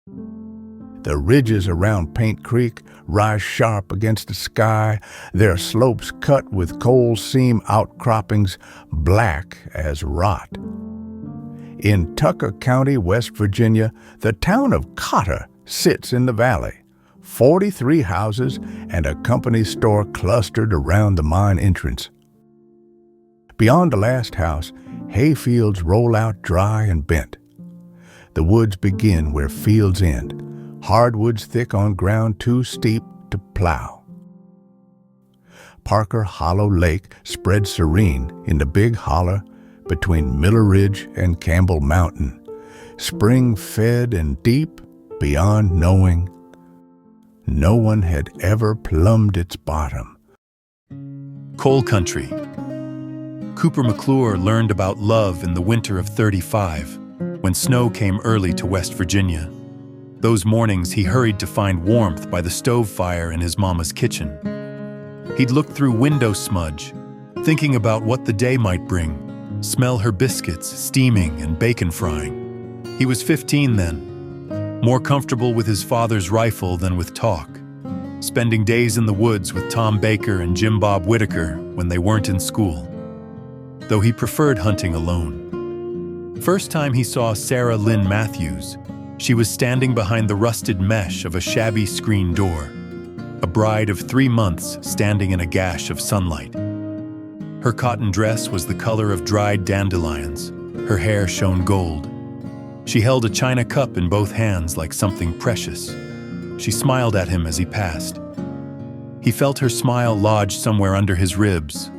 The ridges around Paint Creek rise sharp against the sky, their slopes cut with coal seam outcroppings black as rot. In Tucker County, West Virginia, the town of Cotter sits in the valley. 43 houses and a company store clustered around the mine entrance. Beyond the last house, hayfields roll out dry and bent. The woods begin where fields end, hardwoods thick on ground too steep to plow. Parker Hollow Lake spreads serene in the big holler between Miller Ridge and Campbell Mountain, spring-fed and deep beyond knowing. No one had ever plumbed its bottom. Coal country. Cooper McClure learned about love in the winter of '35, when snow came early to West Virginia. Those mornings he hurried to find warmth by the stove fire in his mama's kitchen. He'd look through window smudge, thinking about what the day might bring, smell her biscuits steaming and bacon frying. He was 15 then, more comfortable with his father's rifle than with talk, spending days in the woods with Tom Baker and Jim Bob Whitaker when they weren't in school, though he preferred hunting alone. First time he saw Sarah Lynn Matthews, she was standing behind the rusted mesh of a shabby screen door, a bride of 3 months standing in a gash of sunlight. Her cotton dress was the color of dried dandelions. Her hair shone gold. She held a china cup in both hands like something precious. She smiled at him as he passed. He felt her smile lodge somewhere under his ribs,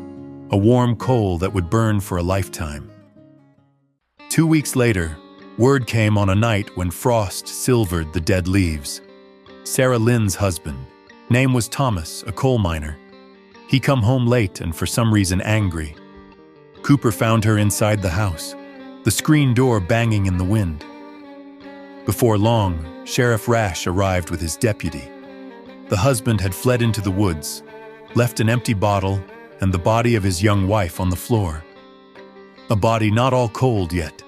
a warm coal that would burn for a lifetime. 2 weeks later, word came on a night when frost silvered the dead leaves. Sarah Lynn's husband, name was Thomas, a coal miner. He come home late and for some reason angry. Cooper found her inside the house, the screen door banging in the wind. Before long, Sheriff Rash arrived with his deputy. The husband had fled into the woods, left an empty bottle and the body of his young wife on the floor. A body not all cold yet.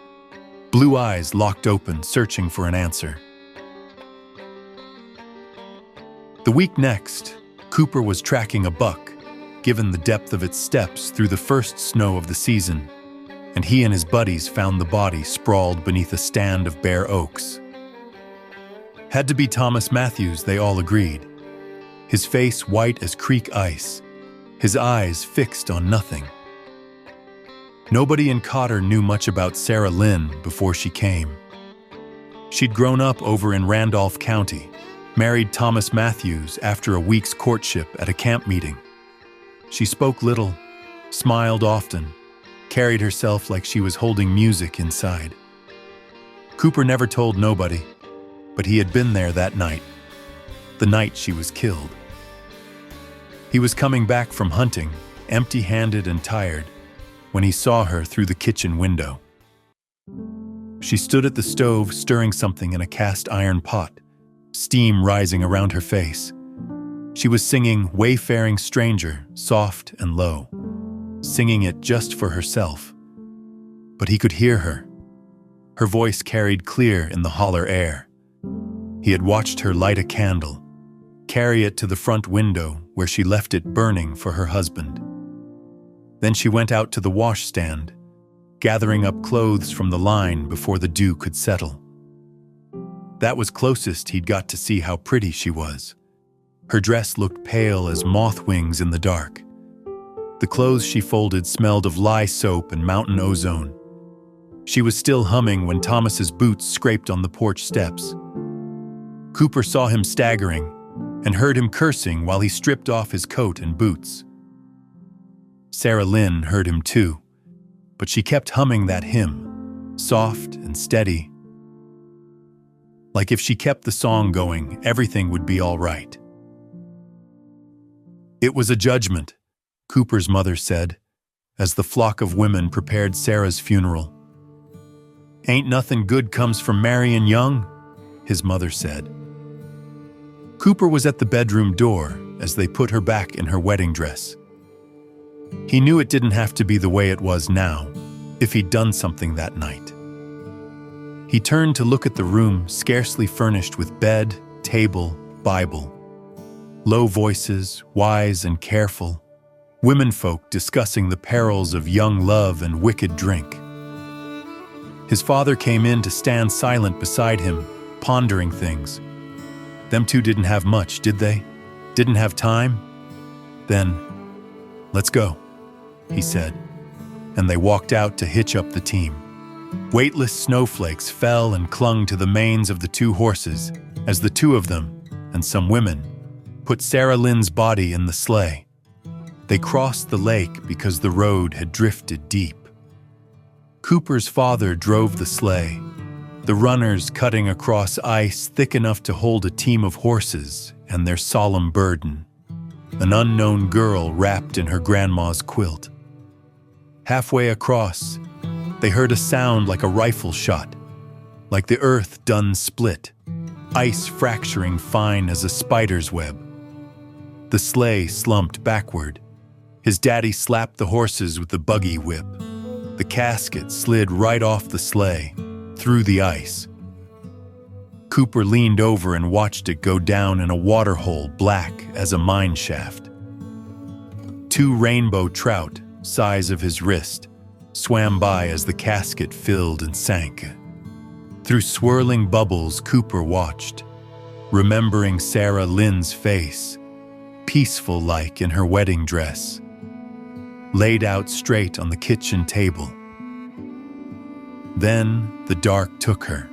Blue eyes locked open, searching for an answer. The week next, Cooper was tracking a buck, given the depth of its steps through the first snow of the season, and he and his buddies found the body sprawled beneath a stand of bare oaks. Had to be Thomas Matthews, they all agreed. His face white as creek ice, his eyes fixed on nothing. Nobody in Cotter knew much about Sarah Lynn before she came. She'd grown up over in Randolph County, married Thomas Matthews after a week's courtship at a camp meeting. She spoke little, smiled often, carried herself like she was holding music inside. Cooper never told nobody, but he had been there that night, the night she was killed. He was coming back from hunting, empty-handed and tired, when he saw her through the kitchen window. She stood at the stove stirring something in a cast iron pot, steam rising around her face. She was singing Wayfaring Stranger, soft and low, singing it just for herself. But he could hear her. Her voice carried clear in the holler air. He had watched her light a candle, carry it to the front window where she left it burning for her husband. Then she went out to the washstand, gathering up clothes from the line before the dew could settle. That was closest he'd got to see how pretty she was. Her dress looked pale as moth wings in the dark. The clothes she folded smelled of lye soap and mountain ozone. She was still humming when Thomas's boots scraped on the porch steps. Cooper saw him staggering and heard him cursing while he stripped off his coat and boots. Sarah Lynn heard him too, but she kept humming that hymn, soft and steady. Like if she kept the song going, everything would be all right. It was a judgment, Cooper's mother said, as the flock of women prepared Sarah's funeral. Ain't nothing good comes from marrying young, his mother said. Cooper was at the bedroom door as they put her back in her wedding dress. He knew it didn't have to be the way it was now, if he'd done something that night. He turned to look at the room, scarcely furnished with bed, table, Bible. Low voices, wise and careful. Womenfolk discussing the perils of young love and wicked drink. His father came in to stand silent beside him, pondering things. Them two didn't have much, did they? Didn't have time? Then, let's go, he said, and they walked out to hitch up the team. Weightless snowflakes fell and clung to the manes of the two horses as the two of them, and some women, put Sarah Lynn's body in the sleigh. They crossed the lake because the road had drifted deep. Cooper's father drove the sleigh, the runners cutting across ice thick enough to hold a team of horses and their solemn burden, an unknown girl wrapped in her grandma's quilt. Halfway across, they heard a sound like a rifle shot, like the earth done split, ice fracturing fine as a spider's web. The sleigh slumped backward. His daddy slapped the horses with the buggy whip. The casket slid right off the sleigh, through the ice. Cooper leaned over and watched it go down in a waterhole black as a mine shaft. 2 rainbow trout, size of his wrist, swam by as the casket filled and sank. Through swirling bubbles, Cooper watched, remembering Sarah Lynn's face, peaceful-like in her wedding dress, laid out straight on the kitchen table. Then the dark took her.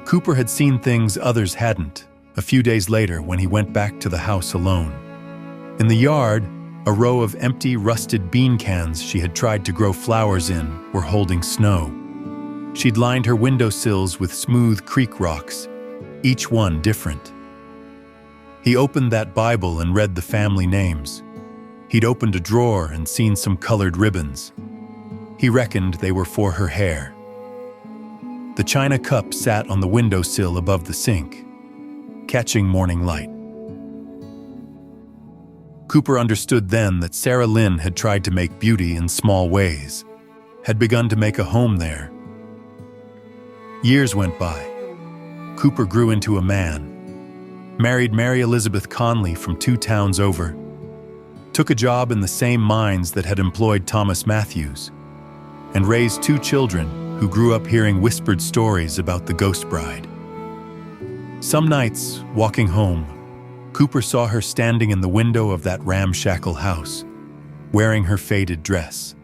Cooper had seen things others hadn't, a few days later when he went back to the house alone. In the yard, a row of empty, rusted bean cans she had tried to grow flowers in were holding snow. She'd lined her windowsills with smooth creek rocks, each one different. He opened that Bible and read the family names. He'd opened a drawer and seen some colored ribbons. He reckoned they were for her hair. The china cup sat on the windowsill above the sink, catching morning light. Cooper understood then that Sarah Lynn had tried to make beauty in small ways, had begun to make a home there. Years went by. Cooper grew into a man, married Mary Elizabeth Conley from 2 towns over, took a job in the same mines that had employed Thomas Matthews, and raised 2 children who grew up hearing whispered stories about the Ghost Bride. Some nights, walking home, Cooper saw her standing in the window of that ramshackle house, wearing her faded dress.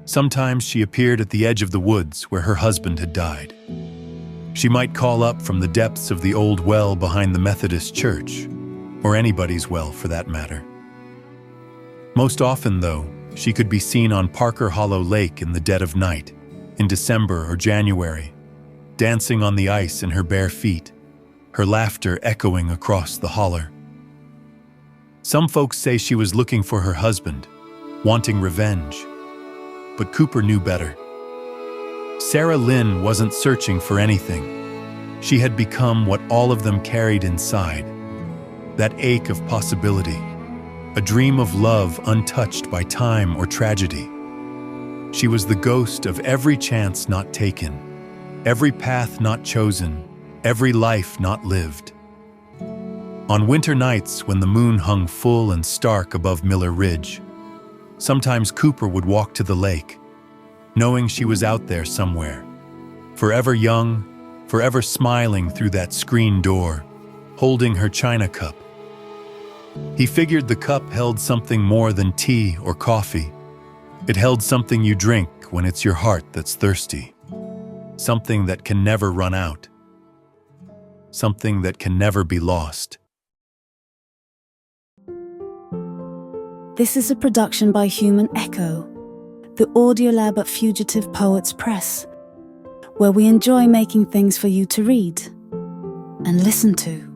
Sometimes she appeared at the edge of the woods where her husband had died. She might call up from the depths of the old well behind the Methodist church, or anybody's well for that matter. Most often, though, she could be seen on Parker Hollow Lake in the dead of night, in December or January, dancing on the ice in her bare feet, her laughter echoing across the holler. Some folks say she was looking for her husband, wanting revenge, but Cooper knew better. Sarah Lynn wasn't searching for anything. She had become what all of them carried inside, that ache of possibility, a dream of love untouched by time or tragedy. She was the ghost of every chance not taken, every path not chosen, every life not lived. On winter nights when the moon hung full and stark above Miller Ridge, sometimes Cooper would walk to the lake, knowing she was out there somewhere, forever young, forever smiling through that screen door, holding her china cup. He figured the cup held something more than tea or coffee. It held something you drink when it's your heart that's thirsty, something that can never run out, something that can never be lost. This is a production by Human Echo, the audio lab at Fugitive Poets Press, where we enjoy making things for you to read and listen to.